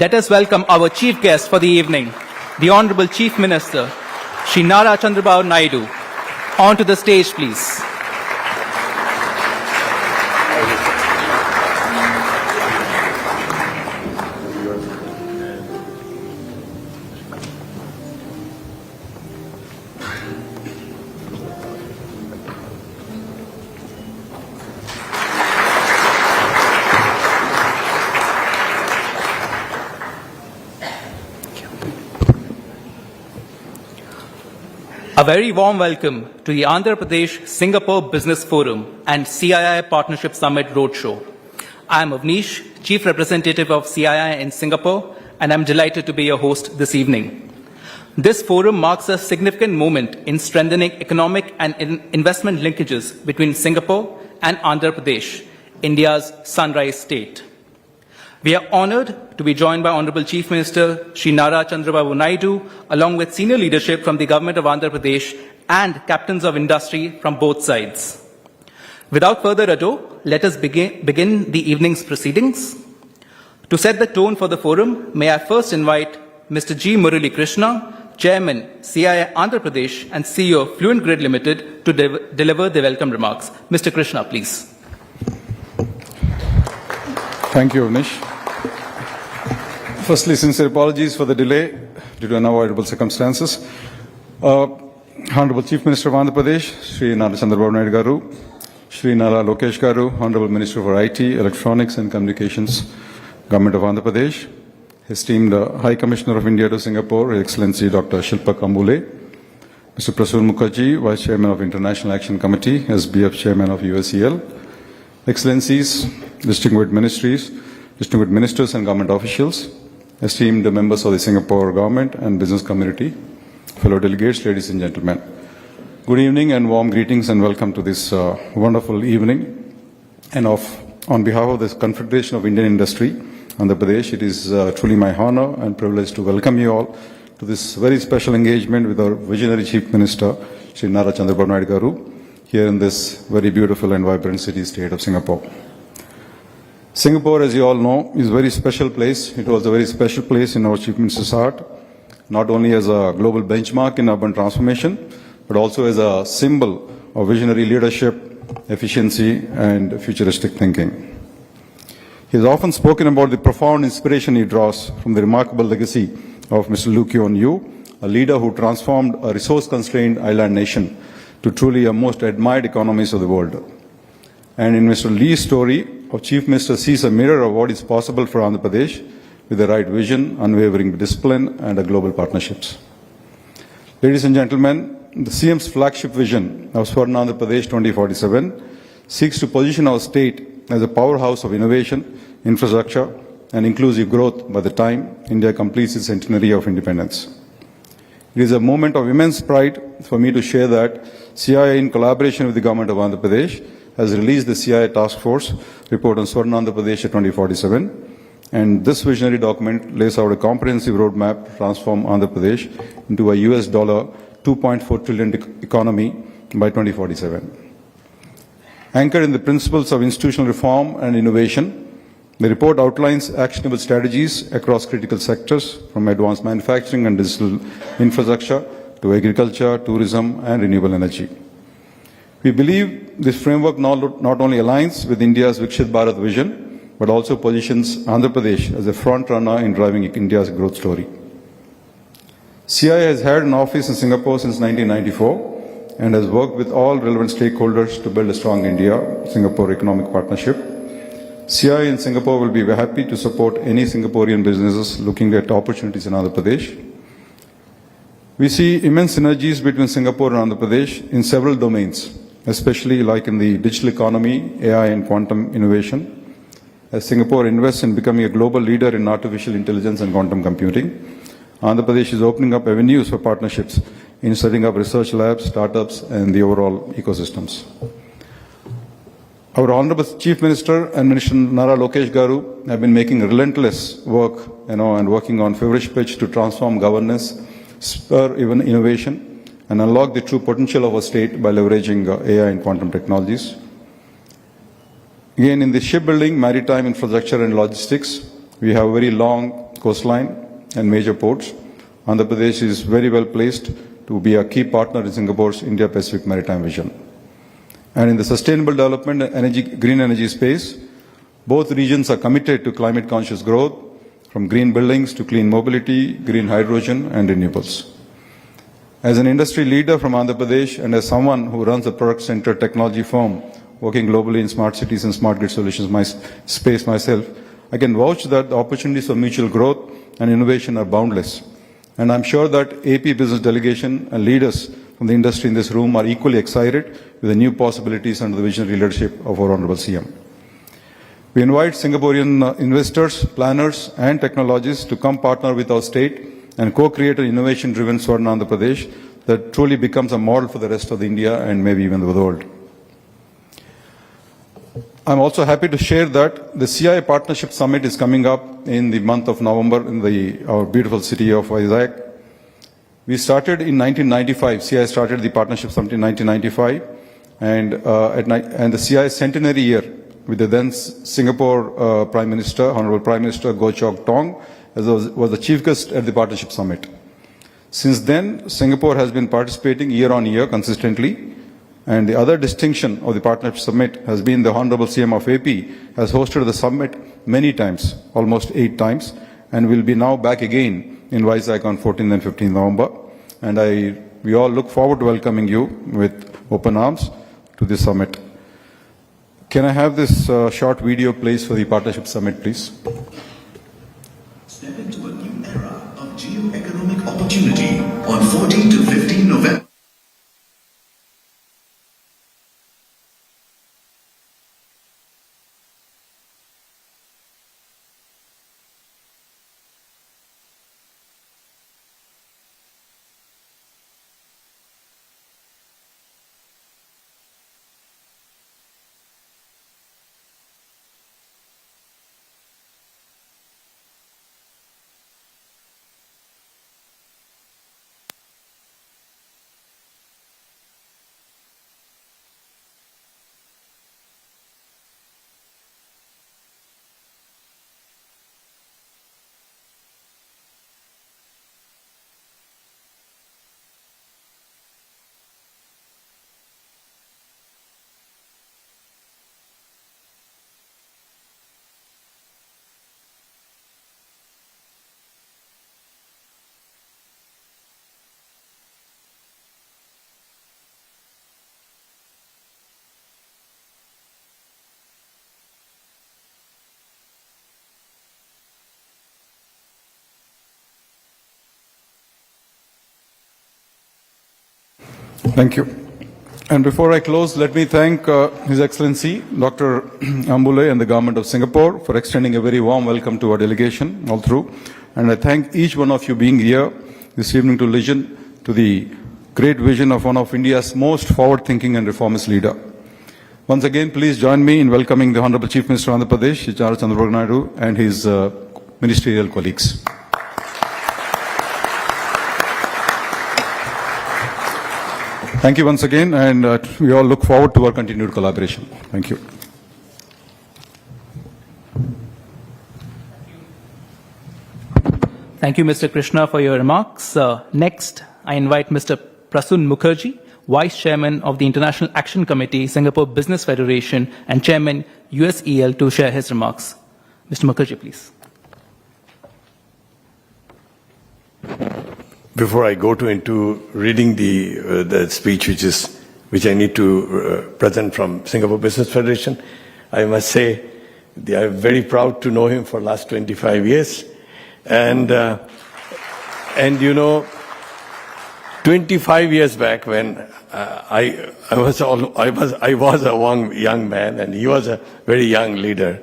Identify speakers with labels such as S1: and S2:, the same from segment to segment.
S1: Let us welcome our chief guest for the evening, the Honorable Chief Minister, Shri Nara Chandrababu Naidu. On to the stage, please. A very warm welcome to the Andhra Pradesh Singapore Business Forum and CII Partnership Summit Roadshow. I am Avnish, Chief Representative of CII in Singapore, and I'm delighted to be your host this evening. This forum marks a significant moment in strengthening economic and investment linkages between Singapore and Andhra Pradesh, India's sunrise state. We are honored to be joined by Honorable Chief Minister Shri Nara Chandrababu Naidu, along with senior leadership from the Government of Andhra Pradesh and captains of industry from both sides. Without further ado, let us begin the evening's proceedings. To set the tone for the forum, may I first invite Mr. G. Murali Krishna, Chairman, CII Andhra Pradesh and CEO of Fluent Grid Limited, to deliver the welcome remarks. Mr. Krishna, please.
S2: Thank you, Avnish. Firstly, sincere apologies for the delay due to unavoidable circumstances. Honorable Chief Minister of Andhra Pradesh, Shri Nara Chandrababu Naidu Garu, Shri Nara Lokesh Garu, Honorable Minister for IT, Electronics and Communications, Government of Andhra Pradesh, esteemed High Commissioner of India to Singapore, Her Excellency Dr. Shilpa Kambule, Mr. Prasoon Mukherjee, Vice Chairman of International Action Committee, SBF Chairman of USEL, Excellencies, distinguished ministers and government officials, esteemed members of the Singapore government and business community, fellow delegates, ladies and gentlemen. Good evening and warm greetings and welcome to this wonderful evening. And on behalf of the Confederation of Indian Industry, Andhra Pradesh, it is truly my honor and privilege to welcome you all to this very special engagement with our visionary Chief Minister, Shri Nara Chandrababu Naidu Garu, here in this very beautiful and vibrant city-state of Singapore. Singapore, as you all know, is a very special place. It was a very special place in our Chief Minister's heart, not only as a global benchmark in urban transformation, but also as a symbol of visionary leadership, efficiency, and futuristic thinking. He has often spoken about the profound inspiration he draws from the remarkable legacy of Mr. Lee Kuan Yew, a leader who transformed a resource-constrained island nation to truly a most admired economies of the world. And in Mr. Lee's story, our Chief Minister sees a mirror of what is possible for Andhra Pradesh with the right vision, unwavering discipline, and global partnerships. Ladies and gentlemen, the CM's flagship vision of Swarna Andhra Pradesh 2047 seeks to position our state as a powerhouse of innovation, infrastructure, and inclusive growth by the time India completes its centenary of independence. It is a moment of immense pride for me to share that CII, in collaboration with the Government of Andhra Pradesh, has released the CII Task Force report on Swarna Andhra Pradesh 2047, and this visionary document lays out a comprehensive roadmap to transform Andhra Pradesh into a US $2.4 trillion economy by 2047. Anchored in the principles of institutional reform and innovation, the report outlines actionable strategies across critical sectors, from advanced manufacturing and digital infrastructure to agriculture, tourism, and renewable energy. We believe this framework not only aligns with India's Vikshit Bharat vision, but also positions Andhra Pradesh as a front runner in driving India's growth story. CII has had an office in Singapore since 1994 and has worked with all relevant stakeholders to build a strong India-Singapore economic partnership. CII in Singapore will be happy to support any Singaporean businesses looking at opportunities in Andhra Pradesh. We see immense synergies between Singapore and Andhra Pradesh in several domains, especially like in the digital economy, AI and quantum innovation. As Singapore invests in becoming a global leader in artificial intelligence and quantum computing, Andhra Pradesh is opening up avenues for partnerships in setting up research labs, startups, and the overall ecosystems. Our Honorable Chief Minister and Minister Nara Lokesh Garu have been making relentless work, and working on feverish pitch to transform governance, spur even innovation, and unlock the true potential of our state by leveraging AI and quantum technologies. Again, in the shipbuilding, maritime infrastructure and logistics, we have a very long coastline, and major ports, Andhra Pradesh is very well placed to be a key partner in Singapore's India-Pacific maritime vision. And in the sustainable development and green energy space, both regions are committed to climate-conscious growth, from green buildings to clean mobility, green hydrogen, and renewables. As an industry leader from Andhra Pradesh and as someone who runs a product-centered technology firm working globally in smart cities and smart grid solutions space myself, I can vouch that the opportunities for mutual growth and innovation are boundless. And I'm sure that AP business delegation and leaders from the industry in this room are equally excited with the new possibilities under the visionary leadership of our Honorable CM. We invite Singaporean investors, planners, and technologists to come partner with our state and co-create an innovation-driven Swarna Andhra Pradesh that truly becomes a model for the rest of India and maybe even the world. I'm also happy to share that the CII Partnership Summit is coming up in the month of November in our beautiful city of Vizag. We started in 1995. CII started the Partnership Summit in 1995, and the CII centenary year with the then Singapore Prime Minister, Honorable Prime Minister Goh Chok Tong, was the chief guest at the Partnership Summit. Since then, Singapore has been participating year on year consistently, and the other distinction of the Partnership Summit has been the Honorable CM of AP has hosted the summit many times, almost 8 times, and will be now back again in Vizag on 14th and 15th November. And we all look forward to welcoming you with open arms to this summit. Can I have this short video, please, for the Partnership Summit, please?
S3: Step into a new era of geo-economic opportunity on 14 to 15 November.
S2: Thank you. And before I close, let me thank His Excellency Dr. Ambule and the Government of Singapore for extending a very warm welcome to our delegation all through. And I thank each one of you being here this evening to listen to the great vision of one of India's most forward-thinking and reformist leader. Once again, please join me in welcoming the Honorable Chief Minister of Andhra Pradesh, Chandrababu Naidu, and his ministerial colleagues. Thank you once again, and we all look forward to our continued collaboration. Thank you.
S1: Thank you, Mr. Krishna, for your remarks. Next, I invite Mr. Prasun Mukherjee, Vice Chairman of the International Action Committee, Singapore Business Federation, and Chairman, USEL, to share his remarks. Mr. Mukherjee, please.
S4: Before I go into reading the speech, which I need to present from Singapore Business Federation, I must say I'm very proud to know him for the last 25 years, and you know, 25 years back when I was a young man and he was a very young leader.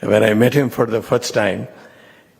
S4: When I met him for the first time,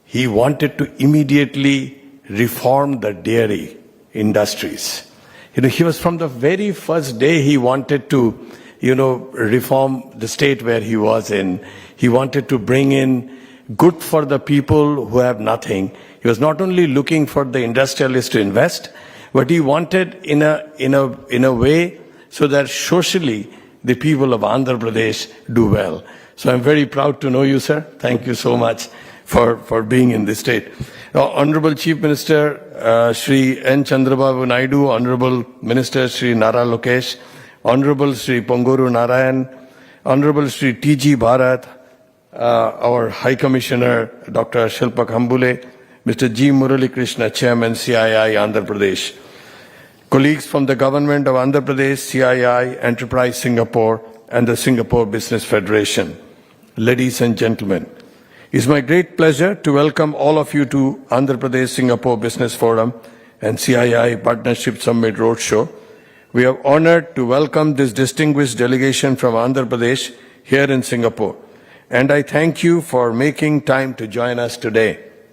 S4: he wanted to immediately reform the dairy industries. You know, he was from the very first day he wanted to, reform the state where he was in. He wanted to bring in good for the people who have nothing. He was not only looking for the industrialists to invest, but he wanted in a way so that socially the people of Andhra Pradesh do well. So I'm very proud to know you, sir. Thank you so much. for being in this state. Now, Honorable Chief Minister Shri N. Chandrababu Naidu, Honorable Minister Shri Nara Lokesh, Honorable Shri Ponguru Narayan, Honorable Shri T.G. Bharat, our High Commissioner Dr. Shilpa Khambule, Mr. G. Murali Krishna, Chairman CII Andhra Pradesh, colleagues from the Government of Andhra Pradesh, CII, Enterprise Singapore, and the Singapore Business Federation. Ladies and gentlemen, it's my great pleasure to welcome all of you to Andhra Pradesh Singapore Business Forum and CII Partnership Summit Roadshow. We are honored to welcome this distinguished delegation from Andhra Pradesh here in Singapore, and I thank you for making time to join us today.